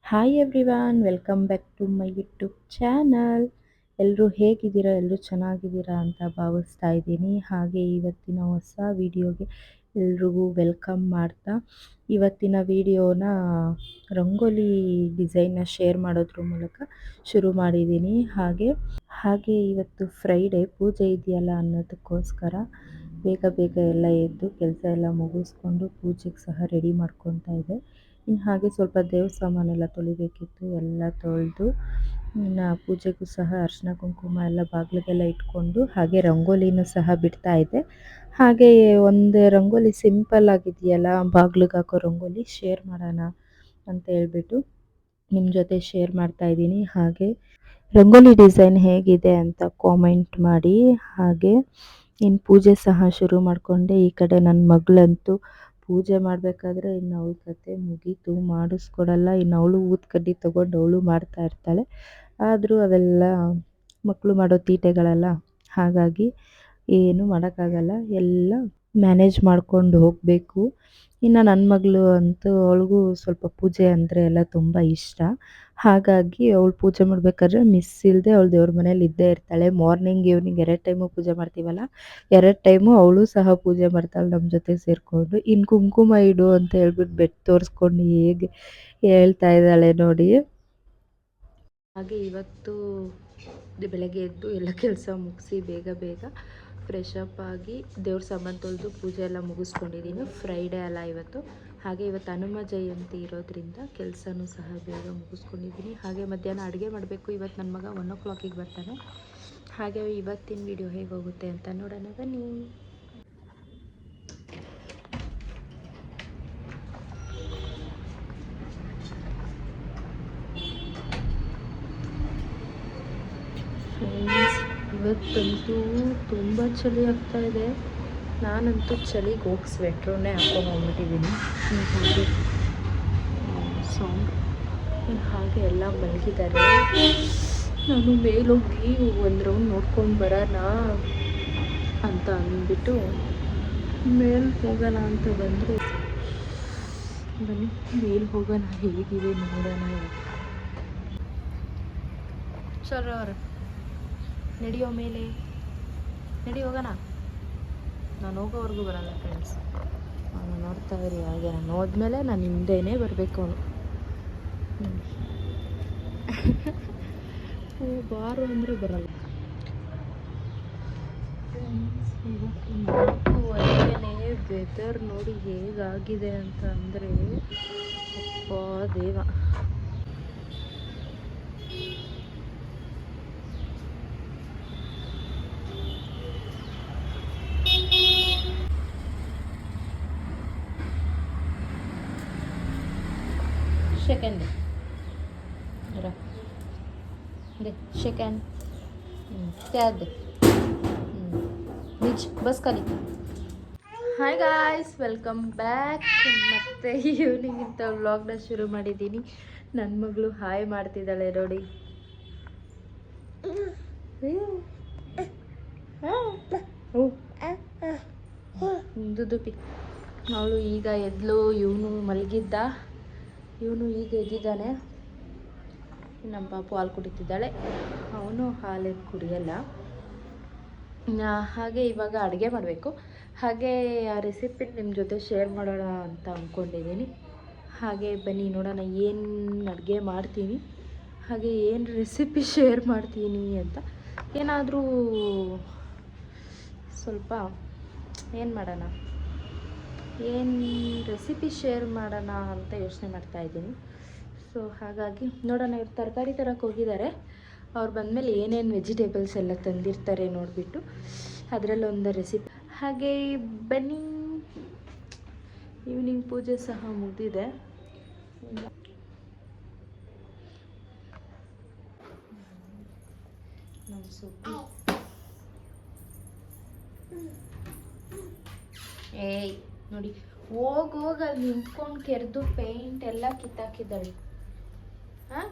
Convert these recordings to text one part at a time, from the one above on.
Hi everyone, welcome back to my YouTube channel. ಎಲ್ಲರೂ ಹೇಗಿದ್ದೀರಾ? ಎಲ್ಲರೂ ಚೆನ್ನಾಗಿದ್ದೀರಾ ಅಂತ ಭಾವಿಸ್ತಾ ಇದ್ದೀನಿ. ಹಾಗೆ ಇವತ್ತಿನ ಹೊಸ ವಿಡಿಯೋಗೆ ಎಲ್ರಿಗೂ ವೆಲ್ಕಮ್ ಮಾಡ್ತಾ, ಇವತ್ತಿನ ವಿಡಿಯೋನ ರಂಗೋಲಿ ಡಿಸೈನ್ನ ಶೇರ್ ಮಾಡೋದ್ರ ಮೂಲಕ ಶುರು ಮಾಡಿದ್ದೀನಿ. ಹಾಗೆ ಇವತ್ತು ಫ್ರೈಡೇ ಪೂಜೆ ಇದೆಯಲ್ಲ ಅನ್ನೋದಕ್ಕೋಸ್ಕರ ಬೇಗ ಬೇಗ ಎಲ್ಲ ಎದ್ದು ಕೆಲಸ ಎಲ್ಲ ಮುಗಿಸ್ಕೊಂಡು ಪೂಜೆಗೆ ಸಹ ರೆಡಿ ಮಾಡ್ಕೊತಾ ಇದ್ದೆ. ಇನ್ನು ಹಾಗೆ ಸ್ವಲ್ಪ ದೇವ್ರ ಸಾಮಾನೆಲ್ಲ ತೊಳಿಬೇಕಿತ್ತು, ಎಲ್ಲ ತೊಳೆದು ಇನ್ನು ಪೂಜೆಗೂ ಸಹ ಅರಿಶಿನ ಕುಂಕುಮ ಎಲ್ಲ ಬಾಗಿಲಿಗೆಲ್ಲ ಇಟ್ಕೊಂಡು ಹಾಗೆ ರಂಗೋಲಿನೂ ಸಹ ಬಿಡ್ತಾ ಇದ್ದೆ. ಹಾಗೆ ಒಂದು ರಂಗೋಲಿ ಸಿಂಪಲ್ ಆಗಿದೆಯಲ್ಲ, ಬಾಗಿಲಿಗೆ ಹಾಕೋ ರಂಗೋಲಿ ಶೇರ್ ಮಾಡೋಣ ಅಂತ ಹೇಳ್ಬಿಟ್ಟು ನಿಮ್ಮ ಜೊತೆ ಶೇರ್ ಮಾಡ್ತಾ ಇದ್ದೀನಿ. ಹಾಗೆ ರಂಗೋಲಿ ಡಿಸೈನ್ ಹೇಗಿದೆ ಅಂತ ಕಾಮೆಂಟ್ ಮಾಡಿ. ಹಾಗೆ ಇನ್ನು ಪೂಜೆ ಸಹ ಶುರು ಮಾಡಿಕೊಂಡೆ. ಈ ಕಡೆ ನನ್ನ ಮಗಳಂತೂ ಪೂಜೆ ಮಾಡಬೇಕಾದ್ರೆ ಇನ್ನು ಅವಳ ಕತೆ ಮುಗೀತು, ಮಾಡಿಸ್ಕೊಡಲ್ಲ. ಇನ್ನು ಅವಳು ಊದ್ಕಡ್ಡಿ ತೊಗೊಂಡು ಅವಳು ಮಾಡ್ತಾ ಇರ್ತಾಳೆ. ಆದರೂ ಅವೆಲ್ಲ ಮಕ್ಕಳು ಮಾಡೋ ತೀಟೆಗಳಲ್ಲ, ಹಾಗಾಗಿ ಏನು ಮಾಡೋಕ್ಕಾಗಲ್ಲ, ಎಲ್ಲ ಮ್ಯಾನೇಜ್ ಮಾಡ್ಕೊಂಡು ಹೋಗಬೇಕು. ಇನ್ನು ನನ್ನ ಮಗಳು ಅಂತೂ ಅವಳಿಗೂ ಸ್ವಲ್ಪ ಪೂಜೆ ಅಂದರೆ ಎಲ್ಲ ತುಂಬ ಇಷ್ಟ. ಹಾಗಾಗಿ ಅವಳು ಪೂಜೆ ಮಾಡಬೇಕಾದ್ರೆ ಮಿಸ್ ಇಲ್ಲದೆ ಅವಳು ದೇವ್ರ ಮನೇಲಿ ಇದ್ದೇ ಇರ್ತಾಳೆ. ಮಾರ್ನಿಂಗ್ ಈವ್ನಿಂಗ್ 2 ಟೈಮು ಪೂಜೆ ಮಾಡ್ತೀವಲ್ಲ, 2 ಟೈಮು ಅವಳು ಸಹ ಪೂಜೆ ಮಾಡ್ತಾಳೆ ನಮ್ಮ ಜೊತೆ ಸೇರಿಕೊಂಡು. ಇನ್ನು ಕುಂಕುಮ ಇಡು ಅಂತ ಹೇಳ್ಬಿಟ್ಟು ಬೆಟ್ಟು ತೋರಿಸ್ಕೊಂಡು ಹೇಗೆ ಹೇಳ್ತಾ ಇದ್ದಾಳೆ ನೋಡಿ. ಹಾಗೆ ಇವತ್ತು ಬೆಳಗ್ಗೆ ಎದ್ದು ಎಲ್ಲ ಕೆಲಸ ಮುಗಿಸಿ ಬೇಗ ಬೇಗ ಫ್ರೆಶ್ ಅಪ್ ಆಗಿ ದೇವ್ರ ಸಾಮಾನು ತೊಳೆದು ಪೂಜೆ ಎಲ್ಲ ಮುಗಿಸ್ಕೊಂಡಿದ್ದೀನಿ. ಫ್ರೈಡೇ ಅಲ್ಲ ಇವತ್ತು. ಹಾಗೆ ಇವತ್ತು ಹನುಮ ಜಯಂತಿ ಇರೋದ್ರಿಂದ ಕೆಲಸನೂ ಸಹ ಬೇಗ ಮುಗಿಸ್ಕೊಂಡಿದ್ದೀನಿ. ಹಾಗೆ ಮಧ್ಯಾಹ್ನ ಅಡುಗೆ ಮಾಡಬೇಕು. ಇವತ್ತು ನನ್ನ ಮಗ 1 o'clock ಬರ್ತಾನೆ. ಹಾಗೆ ಇವತ್ತಿನ ವಿಡಿಯೋ ಹೇಗೆ ಹೋಗುತ್ತೆ ಅಂತ ನೋಡೋಣ ಬನ್ನಿ. ಫ್ರೆಂಡ್ಸ್, ಇವತ್ತಂತೂ ತುಂಬ ಚಳಿ ಆಗ್ತಾ ಇದೆ. ನಾನಂತೂ ಚಳಿಗೆ ಹೋಗಿ ಸ್ವೆಟ್ರನ್ನೇ ಹಾಕ್ಕೊಂಡ್ಬಿಟ್ಟಿದ್ದೀನಿ. ಹಾಗೆ ಸೌಂಡ್ ಹಾಗೆ ಎಲ್ಲ ಮಲಗಿದ್ದಾರೆ. ನಾನು ಮೇಲೋಗಿ ಒಂದು ರೌಂಡ್ ನೋಡ್ಕೊಂಡು ಬರೋಣ ಅಂತ ಅಂದ್ಬಿಟ್ಟು ಮೇಲೆ ಹೋಗೋಣ ಅಂತ ಬಂದರೆ, ಬನ್ನಿ ಮೇಲೆ ಹೋಗೋಣ, ಹೇಗಿದೆ ನೋಡೋಣ. ಸರ್ ಅವ್ರ ನಡಿಯೋ ಮೇಲೆ ನಡಿ ಹೋಗೋಣ. ನಾನು ಹೋಗೋವರೆಗೂ ಬರಲ್ಲ ಫ್ರೆಂಡ್ಸ್. ನಾನು ನೋಡ್ತಾ ಇರಿ, ಹಾಗೆ ನಾನು ಹೋದ್ಮೇಲೆ ನಾನು ಹಿಂದೆನೇ ಬರಬೇಕು. ಅವನು ಬಾರು ಅಂದರೆ ಬರಲ್ಲ. ಇವತ್ತು 4:30 ವೆದರ್ ನೋಡಿ ಹೇಗಾಗಿದೆ ಅಂತ ಅಂದರೆ, ಅಪ್ಪ ದೇವ. ಸೆಕೆಂಡ್ दे सेकंड क्या दे बीच बस खाली. Hi guys, welcome back. ಮತ್ತೆ ಈವ್ನಿಂಗ್ ಇಂಥ ವ್ಲಾಗ್ನ ಶುರು ಮಾಡಿದ್ದೀನಿ. ನನ್ನ ಮಗಳು ಹಾಯ್ ಮಾಡ್ತಿದ್ದಾಳೆ ನೋಡಿ. ದುದುಪಿ ಅವಳು ಈಗ ಎದ್ಲು. ಇವನು ಮಲಗಿದ್ದ, ಇವನು ಈಗ ಎದ್ದಿದ್ದಾನೆ. ನಮ್ಮ ಪಾಪು ಹಾಲು ಕುಡಿತಿದ್ದಾಳೆ. ಅವನು ಹಾಲೇನು ಕುಡಿಯಲ್ಲ. ಹಾಗೆ ಇವಾಗ ಅಡುಗೆ ಮಾಡಬೇಕು. ಹಾಗೆ ಆ ರೆಸಿಪಿ ನಿಮ್ಮ ಜೊತೆ ಶೇರ್ ಮಾಡೋಣ ಅಂತ ಅಂದ್ಕೊಂಡಿದ್ದೀನಿ. ಹಾಗೆ ಬನ್ನಿ ನೋಡೋಣ ಏನು ಅಡುಗೆ ಮಾಡ್ತೀನಿ, ಹಾಗೆ ಏನು ರೆಸಿಪಿ ಶೇರ್ ಮಾಡ್ತೀನಿ ಅಂತ. ಏನಾದರೂ ಸ್ವಲ್ಪ ಏನು ಮಾಡೋಣ, ಏನು ರೆಸಿಪಿ ಶೇರ್ ಮಾಡೋಣ ಅಂತ ಯೋಚನೆ ಮಾಡ್ತಾಯಿದ್ದೀನಿ. ಸೊ ಹಾಗಾಗಿ ನೋಡೋಣ. ಇವ್ರು ತರಕಾರಿ ತರಕ್ಕೆ ಹೋಗಿದ್ದಾರೆ. ಅವ್ರು ಬಂದಮೇಲೆ ಏನೇನು ವೆಜಿಟೇಬಲ್ಸ್ ಎಲ್ಲ ತಂದಿರ್ತಾರೆ ನೋಡಿಬಿಟ್ಟು ಅದರಲ್ಲೊಂದು ರೆಸಿಪಿ. ಹಾಗೆ ಬನ್ನಿ. ಈವ್ನಿಂಗ್ ಪೂಜೆ ಸಹ ಮುಗಿದಿದೆ. ನಮ್ಮ ಸೊಪ್ಪು ಏಯ್ ನೋಡಿ, ಹೋಗಲ್ಲಿ ನಿಂತ್ಕೊಂಡು ಕೆರೆದು ಪೇಂಟ್ ಎಲ್ಲ ಕಿತ್ತಾಕಿದ್ದಾಳೆ. ಹಾಂ,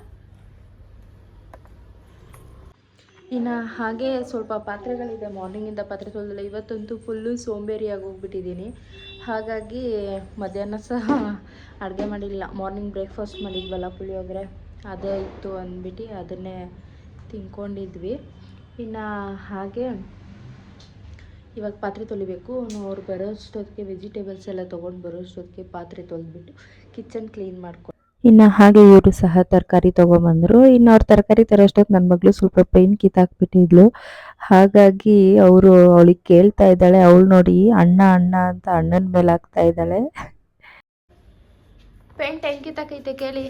ಇನ್ನು ಹಾಗೆ ಸ್ವಲ್ಪ ಪಾತ್ರೆಗಳಿದೆ. ಮಾರ್ನಿಂಗಿಂದ ಪಾತ್ರೆ ತೊಳೆದಿಲ್ಲ. ಇವತ್ತಂತೂ ಫುಲ್ಲು ಸೋಂಬೇರಿಯಾಗಿ ಹೋಗ್ಬಿಟ್ಟಿದ್ದೀನಿ. ಹಾಗಾಗಿ ಮಧ್ಯಾಹ್ನ ಸಹ ಅಡುಗೆ ಮಾಡಿಲ್ಲ. ಮಾರ್ನಿಂಗ್ ಬ್ರೇಕ್ಫಾಸ್ಟ್ ಮಾಡಿದ್ವಲ್ಲ ಪುಳಿಯೋಗರೆ, ಅದೇ ಇತ್ತು ಅಂದ್ಬಿಟ್ಟು ಅದನ್ನೇ ತಿನ್ಕೊಂಡಿದ್ವಿ. ಇನ್ನು ಹಾಗೆ ಇವಾಗ ಪಾತ್ರೆ ತೊಳಿಬೇಕು. ಅವ್ರು ಬರೋಷ್ಟೊತ್ತಿಗೆ ವೆಜಿಟೇಬಲ್ಸ್ ಎಲ್ಲ ತೊಗೊಂಡು ಬರೋಷ್ಟೊತ್ತಿಗೆ ಪಾತ್ರೆ ತೊಳೆದ್ಬಿಟ್ಟು ಕಿಚನ್ ಕ್ಲೀನ್ ಮಾಡ್ಕೊಂಡು, ಇನ್ನು ಹಾಗೆ ಇವರು ಸಹ ತರಕಾರಿ ತೊಗೊಂಬಂದರು. ಇನ್ನು ಅವ್ರು ತರಕಾರಿ ತರೋಷ್ಟೊತ್ತು ನನ್ನ ಮಗಳು ಸ್ವಲ್ಪ ಪೈನ್ ಕಿತ್ತಾಕ್ಬಿಟ್ಟಿದ್ಲು. ಹಾಗಾಗಿ ಅವಳಿಗೆ ಕೇಳ್ತಾ ಇದ್ದಾಳೆ. ಅವಳು ನೋಡಿ ಅಣ್ಣ ಅಣ್ಣ ಅಂತ ಅಣ್ಣನ ಮೇಲೆ ಹಾಕ್ತಾ ಇದ್ದಾಳೆ. ಪೇಂಟ್ ಹೆಂಗ್ ಕಿತ್ತಾಕೈತೆ ಕೇಳಿ.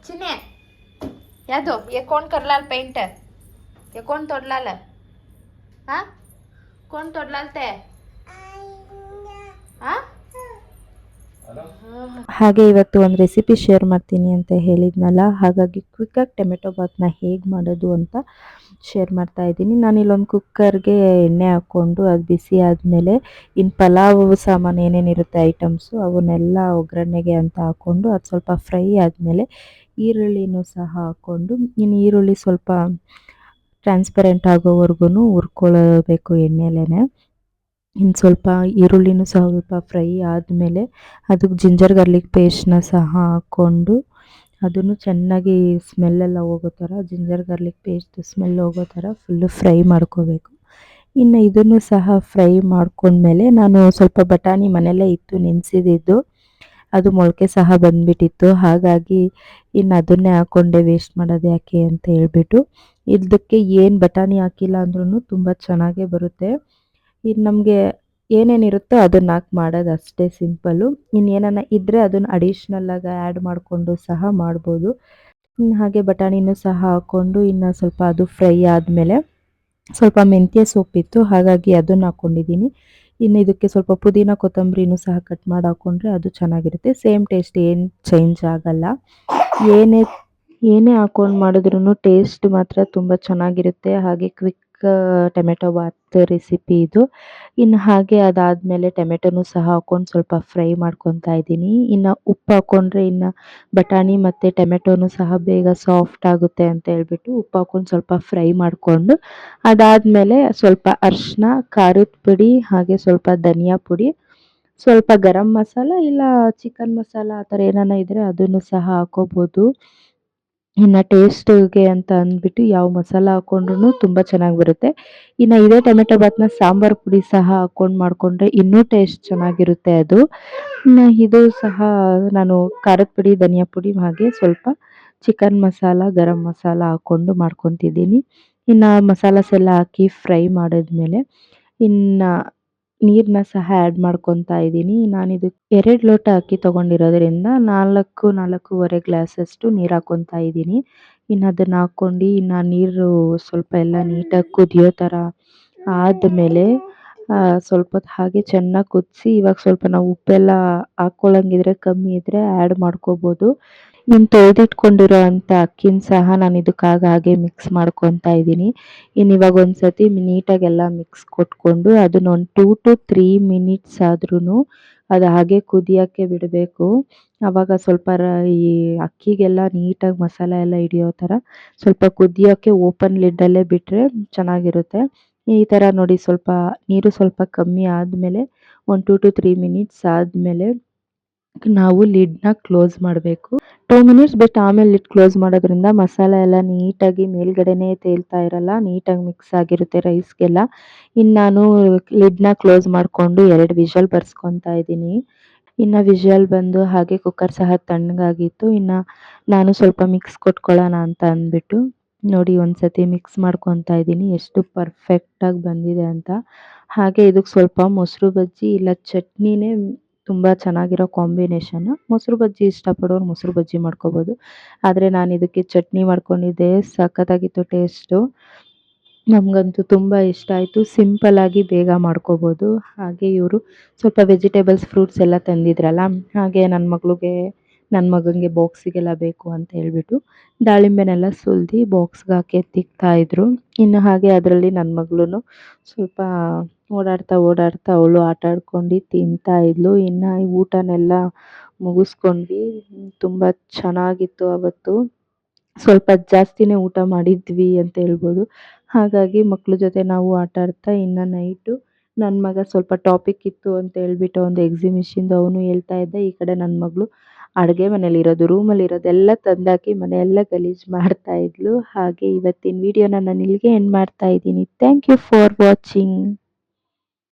चिन्ने यादो ये कौन कर लाल पेंट है? ये कौन तोड़ लाल है? हाँ कौन तोड़ लालते? हाँ ಹಾಗೆ ಇವತ್ತು ಒಂದು ರೆಸಿಪಿ ಶೇರ್ ಮಾಡ್ತೀನಿ ಅಂತ ಹೇಳಿದ್ನಲ್ಲ, ಹಾಗಾಗಿ ಕ್ವಿಕ್ಕಾಗಿ ಟೊಮೆಟೊ ಬಾತ್ನ ಹೇಗೆ ಮಾಡೋದು ಅಂತ ಶೇರ್ ಮಾಡ್ತಾ ಇದ್ದೀನಿ. ನಾನಿಲ್ಲೊಂದು ಕುಕ್ಕರ್ಗೆ ಎಣ್ಣೆ ಹಾಕ್ಕೊಂಡು ಅದು ಬಿಸಿ ಆದಮೇಲೆ ಇನ್ನು ಪಲಾವ್ ಸಾಮಾನು ಏನೇನಿರುತ್ತೆ ಐಟಮ್ಸು ಅವನ್ನೆಲ್ಲ ಒಗ್ಗರಣೆಗೆ ಅಂತ ಹಾಕ್ಕೊಂಡು ಅದು ಸ್ವಲ್ಪ ಫ್ರೈ ಆದಮೇಲೆ ಈರುಳ್ಳಿನೂ ಸಹ ಹಾಕ್ಕೊಂಡು, ಇನ್ನು ಈರುಳ್ಳಿ ಸ್ವಲ್ಪ ಟ್ರಾನ್ಸ್ಪರೆಂಟ್ ಆಗೋವರೆಗೂ ಹುರ್ಕೊಳ್ಬೇಕು ಎಣ್ಣೆಲೇ. ಇನ್ನು ಸ್ವಲ್ಪ ಈರುಳ್ಳಿನೂ ಸಹ ಸ್ವಲ್ಪ ಫ್ರೈ ಆದಮೇಲೆ ಅದಕ್ಕೆ ಜಿಂಜರ್ ಗಾರ್ಲಿಕ್ ಪೇಸ್ಟ್ನ ಸಹ ಹಾಕ್ಕೊಂಡು ಅದನ್ನು ಚೆನ್ನಾಗಿ ಸ್ಮೆಲ್ಲೆಲ್ಲ ಹೋಗೋ ಥರ, ಜಿಂಜರ್ ಗಾರ್ಲಿಕ್ ಪೇಸ್ಟ್ ಸ್ಮೆಲ್ ಹೋಗೋ ಥರ ಫುಲ್ಲು ಫ್ರೈ ಮಾಡ್ಕೋಬೇಕು. ಇನ್ನು ಇದನ್ನು ಸಹ ಫ್ರೈ ಮಾಡ್ಕೊಂಡ್ಮೇಲೆ ನಾನು ಸ್ವಲ್ಪ ಬಟಾಣಿ ಮನೆಯಲ್ಲೇ ಇತ್ತು ನೆನೆಸಿದ್ದು, ಅದು ಮೊಳಕೆ ಸಹ ಬಂದುಬಿಟ್ಟಿತ್ತು. ಹಾಗಾಗಿ ಇನ್ನು ಅದನ್ನೇ ಹಾಕ್ಕೊಂಡೆ, ವೇಸ್ಟ್ ಮಾಡೋದು ಯಾಕೆ ಅಂತ ಹೇಳ್ಬಿಟ್ಟು. ಇದಕ್ಕೆ ಏನು ಬಟಾಣಿ ಹಾಕಿಲ್ಲ ಅಂದ್ರೂ ತುಂಬ ಚೆನ್ನಾಗೇ ಬರುತ್ತೆ. ಇದು ನಮಗೆ ಏನೇನಿರುತ್ತೋ ಅದನ್ನು ಹಾಕಿ ಮಾಡೋದು ಅಷ್ಟೇ ಸಿಂಪಲ್ಲು. ಇನ್ನೇನನ್ನ ಇದ್ದರೆ ಅದನ್ನು ಅಡಿಷ್ನಲ್ಲಾಗಿ ಆ್ಯಡ್ ಮಾಡಿಕೊಂಡು ಸಹ ಮಾಡ್ಬೋದು. ಹಾಗೆ ಬಟಾಣಿನೂ ಸಹ ಹಾಕ್ಕೊಂಡು ಇನ್ನು ಸ್ವಲ್ಪ ಅದು ಫ್ರೈ ಆದಮೇಲೆ ಸ್ವಲ್ಪ ಮೆಂತ್ಯ ಸೊಪ್ಪಿತ್ತು, ಹಾಗಾಗಿ ಅದನ್ನು ಹಾಕ್ಕೊಂಡಿದ್ದೀನಿ. ಇನ್ನು ಇದಕ್ಕೆ ಸ್ವಲ್ಪ ಪುದೀನ ಕೊತ್ತಂಬರಿನೂ ಸಹ ಕಟ್ ಮಾಡಿ ಹಾಕ್ಕೊಂಡ್ರೆ ಅದು ಚೆನ್ನಾಗಿರುತ್ತೆ. ಸೇಮ್ ಟೇಸ್ಟ್ ಏನು ಚೇಂಜ್ ಆಗಲ್ಲ. ಏನೇ ಹಾಕ್ಕೊಂಡು ಮಾಡಿದ್ರೂ ಟೇಸ್ಟ್ ಮಾತ್ರ ತುಂಬ ಚೆನ್ನಾಗಿರುತ್ತೆ. ಹಾಗೆ ಕ್ವಿಕ್ ಟೊಮೆಟೊ ಬಾತ್ ರೆಸಿಪಿ ಇದು. ಇನ್ನು ಹಾಗೆ ಅದಾದಮೇಲೆ ಟೊಮೆಟೊನೂ ಸಹ ಹಾಕ್ಕೊಂಡು ಸ್ವಲ್ಪ ಫ್ರೈ ಮಾಡ್ಕೊತಾ ಇದ್ದೀನಿ. ಇನ್ನು ಉಪ್ಪು ಹಾಕ್ಕೊಂಡ್ರೆ ಇನ್ನು ಬಟಾಣಿ ಮತ್ತು ಟೊಮೆಟೊನೂ ಸಹ ಬೇಗ ಸಾಫ್ಟ್ ಆಗುತ್ತೆ ಅಂತ ಹೇಳ್ಬಿಟ್ಟು ಉಪ್ಪು ಹಾಕ್ಕೊಂಡು ಸ್ವಲ್ಪ ಫ್ರೈ ಮಾಡಿಕೊಂಡು, ಅದಾದಮೇಲೆ ಸ್ವಲ್ಪ ಅರಿಶಿನ, ಖಾರದ ಪುಡಿ, ಹಾಗೆ ಸ್ವಲ್ಪ ಧನಿಯಾ ಪುಡಿ, ಸ್ವಲ್ಪ ಗರಂ ಮಸಾಲ ಇಲ್ಲ ಚಿಕನ್ ಮಸಾಲ ಆ ಥರ ಏನಾನ ಇದ್ದರೆ ಅದನ್ನು ಸಹ ಹಾಕ್ಕೋಬೋದು. ಇನ್ನು ಟೇಸ್ಟಿಗೆ ಅಂತ ಅಂದ್ಬಿಟ್ಟು ಯಾವ ಮಸಾಲ ಹಾಕ್ಕೊಂಡ್ರೂ ತುಂಬ ಚೆನ್ನಾಗಿ ಬರುತ್ತೆ. ಇನ್ನು ಇದೇ ಟೊಮೆಟೊ ಬಾತ್ನ ಸಾಂಬಾರು ಪುಡಿ ಸಹ ಹಾಕ್ಕೊಂಡು ಮಾಡಿಕೊಂಡ್ರೆ ಇನ್ನೂ ಟೇಸ್ಟ್ ಚೆನ್ನಾಗಿರುತ್ತೆ ಅದು. ಇನ್ನು ಇದು ಸಹ ನಾನು ಖಾರದ ಪುಡಿ, ಧನಿಯಾ ಪುಡಿ, ಹಾಗೆ ಸ್ವಲ್ಪ ಚಿಕನ್ ಮಸಾಲ, ಗರಂ ಮಸಾಲ ಹಾಕ್ಕೊಂಡು ಮಾಡ್ಕೊತಿದ್ದೀನಿ. ಇನ್ನು ಮಸಾಲಾಸ್ ಎಲ್ಲ ಹಾಕಿ ಫ್ರೈ ಮಾಡಿದ್ಮೇಲೆ ಇನ್ನು ನೀರನ್ನ ಸಹ ಆ್ಯಡ್ ಮಾಡ್ಕೊತಾ ಇದ್ದೀನಿ. ನಾನಿದು 2 ಲೋಟ ಅಕ್ಕಿ ತೊಗೊಂಡಿರೋದ್ರಿಂದ 4-4.5 ಗ್ಲಾಸಷ್ಟು ನೀರು ಹಾಕ್ಕೊತಾ ಇದ್ದೀನಿ. ಇನ್ನು ಅದನ್ನು ಹಾಕ್ಕೊಂಡು ಇನ್ನು ನೀರು ಸ್ವಲ್ಪ ಎಲ್ಲ ನೀಟಾಗಿ ಕುದಿಯೋ ಥರ ಆದಮೇಲೆ ಸ್ವಲ್ಪ ಹೊತ್ತು ಹಾಗೆ ಚೆನ್ನಾಗಿ ಕುದಿಸಿ, ಇವಾಗ ಸ್ವಲ್ಪ ನಾವು ಉಪ್ಪೆಲ್ಲ ಹಾಕ್ಕೊಳ್ಳೋಂಗಿದ್ರೆ ಕಮ್ಮಿ ಇದ್ದರೆ ಆ್ಯಡ್ ಮಾಡ್ಕೋಬೋದು. ಇನ್ನು ತೊಳೆದಿಟ್ಕೊಂಡಿರೋ ಅಂಥ ಅಕ್ಕಿನ ಸಹ ನಾನು ಇದಕ್ಕಾಗ ಹಾಗೆ ಮಿಕ್ಸ್ ಮಾಡ್ಕೊತಾ ಇದ್ದೀನಿ. ಇನ್ನು ಇವಾಗ ಒಂದು ಸತಿ ನೀಟಾಗೆಲ್ಲ ಮಿಕ್ಸ್ ಕೊಟ್ಕೊಂಡು ಅದನ್ನ ಒಂದು 2-3 ಮಿನಿಟ್ಸ್ ಆದ್ರೂ ಅದು ಹಾಗೆ ಕುದಿಯೋಕ್ಕೆ ಬಿಡಬೇಕು. ಆವಾಗ ಸ್ವಲ್ಪ ಈ ಅಕ್ಕಿಗೆಲ್ಲ ನೀಟಾಗಿ ಮಸಾಲೆ ಎಲ್ಲ ಹಿಡಿಯೋ ಥರ ಸ್ವಲ್ಪ ಕುದಿಯೋಕ್ಕೆ ಓಪನ್ ಲಿಡ್ಡಲ್ಲೇ ಬಿಟ್ಟರೆ ಚೆನ್ನಾಗಿರುತ್ತೆ. ಈ ಥರ ನೋಡಿ ಸ್ವಲ್ಪ ನೀರು ಸ್ವಲ್ಪ ಕಮ್ಮಿ ಆದಮೇಲೆ ಒಂದು 2-3 ಮಿನಿಟ್ಸ್ ಆದಮೇಲೆ ನಾವು ಲಿಡ್ನ ಕ್ಲೋಸ್ ಮಾಡಬೇಕು. 2 ಮಿನಿಟ್ಸ್ ಬಿಟ್ಟು ಆಮೇಲೆ ಲಿಡ್ ಕ್ಲೋಸ್ ಮಾಡೋದ್ರಿಂದ ಮಸಾಲೆ ಎಲ್ಲ ನೀಟಾಗಿ ಮೇಲ್ಗಡೆನೇ ತೇಲ್ತಾ ಇರಲ್ಲ, ನೀಟಾಗಿ ಮಿಕ್ಸ್ ಆಗಿರುತ್ತೆ ರೈಸ್ಗೆಲ್ಲ. ಇನ್ನು ನಾನು ಲಿಡ್ನ ಕ್ಲೋಸ್ ಮಾಡಿಕೊಂಡು 2 ವಿಷಲ್ ಬರ್ಸ್ಕೊತಾ ಇದ್ದೀನಿ. ಇನ್ನು ವಿಷಲ್ ಬಂದು ಹಾಗೆ ಕುಕ್ಕರ್ ಸಹ ತಣ್ಣಗಾಗಿತ್ತು. ಇನ್ನು ನಾನು ಸ್ವಲ್ಪ ಮಿಕ್ಸ್ ಕೊಟ್ಕೊಳ್ಳೋಣ ಅಂತ ಅಂದ್ಬಿಟ್ಟು ನೋಡಿ ಒಂದು ಸತಿ ಮಿಕ್ಸ್ ಮಾಡ್ಕೊತಾ ಇದ್ದೀನಿ, ಎಷ್ಟು ಪರ್ಫೆಕ್ಟಾಗಿ ಬಂದಿದೆ ಅಂತ. ಹಾಗೆ ಇದಕ್ಕೆ ಸ್ವಲ್ಪ ಮೊಸರು ಬಜ್ಜಿ ಇಲ್ಲ ಚಟ್ನಿನೇ ತುಂಬ ಚೆನ್ನಾಗಿರೋ ಕಾಂಬಿನೇಷನ್ನು. ಮೊಸರು ಬಜ್ಜಿ ಇಷ್ಟಪಡೋರು ಮೊಸರು ಬಜ್ಜಿ ಮಾಡ್ಕೋಬೋದು, ಆದರೆ ನಾನು ಇದಕ್ಕೆ ಚಟ್ನಿ ಮಾಡ್ಕೊಂಡಿದ್ದೆ. ಸಖತ್ತಾಗಿತ್ತು ಟೇಸ್ಟು, ನಮಗಂತೂ ತುಂಬ ಇಷ್ಟ ಆಯಿತು. ಸಿಂಪಲ್ಲಾಗಿ ಬೇಗ ಮಾಡ್ಕೋಬೋದು. ಹಾಗೆ ಇವರು ಸ್ವಲ್ಪ ವೆಜಿಟೇಬಲ್ಸ್, ಫ್ರೂಟ್ಸ್ ಎಲ್ಲ ತಂದಿದ್ರಲ್ಲ, ಹಾಗೆ ನನ್ನ ಮಗನಿಗೆ ಬಾಕ್ಸಿಗೆಲ್ಲ ಬೇಕು ಅಂತ ಹೇಳ್ಬಿಟ್ಟು ದಾಳಿಂಬೆನೆಲ್ಲ ಸುಲಿದು ಬಾಕ್ಸ್ಗೆ ಹಾಕಿ ತಿಕ್ತಾಯಿದ್ರು. ಇನ್ನು ಹಾಗೆ ಅದರಲ್ಲಿ ನನ್ನ ಮಗಳು ಸ್ವಲ್ಪ ಓಡಾಡ್ತಾ ಅವಳು ಆಟ ಆಡ್ಕೊಂಡು ತಿಂತಾಯಿದ್ಲು. ಇನ್ನು ಊಟನೆಲ್ಲ ಮುಗಿಸ್ಕೊಂಡ್ವಿ. ತುಂಬ ಚೆನ್ನಾಗಿತ್ತು ಅವತ್ತು. ಸ್ವಲ್ಪ ಜಾಸ್ತಿನೇ ಊಟ ಮಾಡಿದ್ವಿ ಅಂತ ಹೇಳ್ಬೋದು. ಹಾಗಾಗಿ ಮಕ್ಳ ಜೊತೆ ನಾವು ಆಟ ಆಡ್ತಾ ಇನ್ನು ನೈಟು ನನ್ನ ಮಗ ಸ್ವಲ್ಪ ಟಾಪಿಕ್ ಇತ್ತು ಅಂತ ಹೇಳ್ಬಿಟ್ಟು ಒಂದು ಎಕ್ಸಿಬಿಷನ್ದು ಅವನು ಹೇಳ್ತಾ ಇದ್ದ. ಈ ಕಡೆ ನನ್ನ ಮಗಳು ಅಡುಗೆ ಮನೇಲಿರೋದು ರೂಮಲ್ಲಿರೋದೆಲ್ಲ ತಂದಾಕಿ ಮನೆಯೆಲ್ಲ ಗಲೀಜು ಮಾಡ್ತಾ ಇದ್ಲು. ಹಾಗೆ ಇವತ್ತಿನ ವಿಡಿಯೋನ ನಾನು ಇಲ್ಲಿಗೆ ಎಂಡ್ ಮಾಡ್ತಾ ಇದ್ದೀನಿ. Thank you for watching.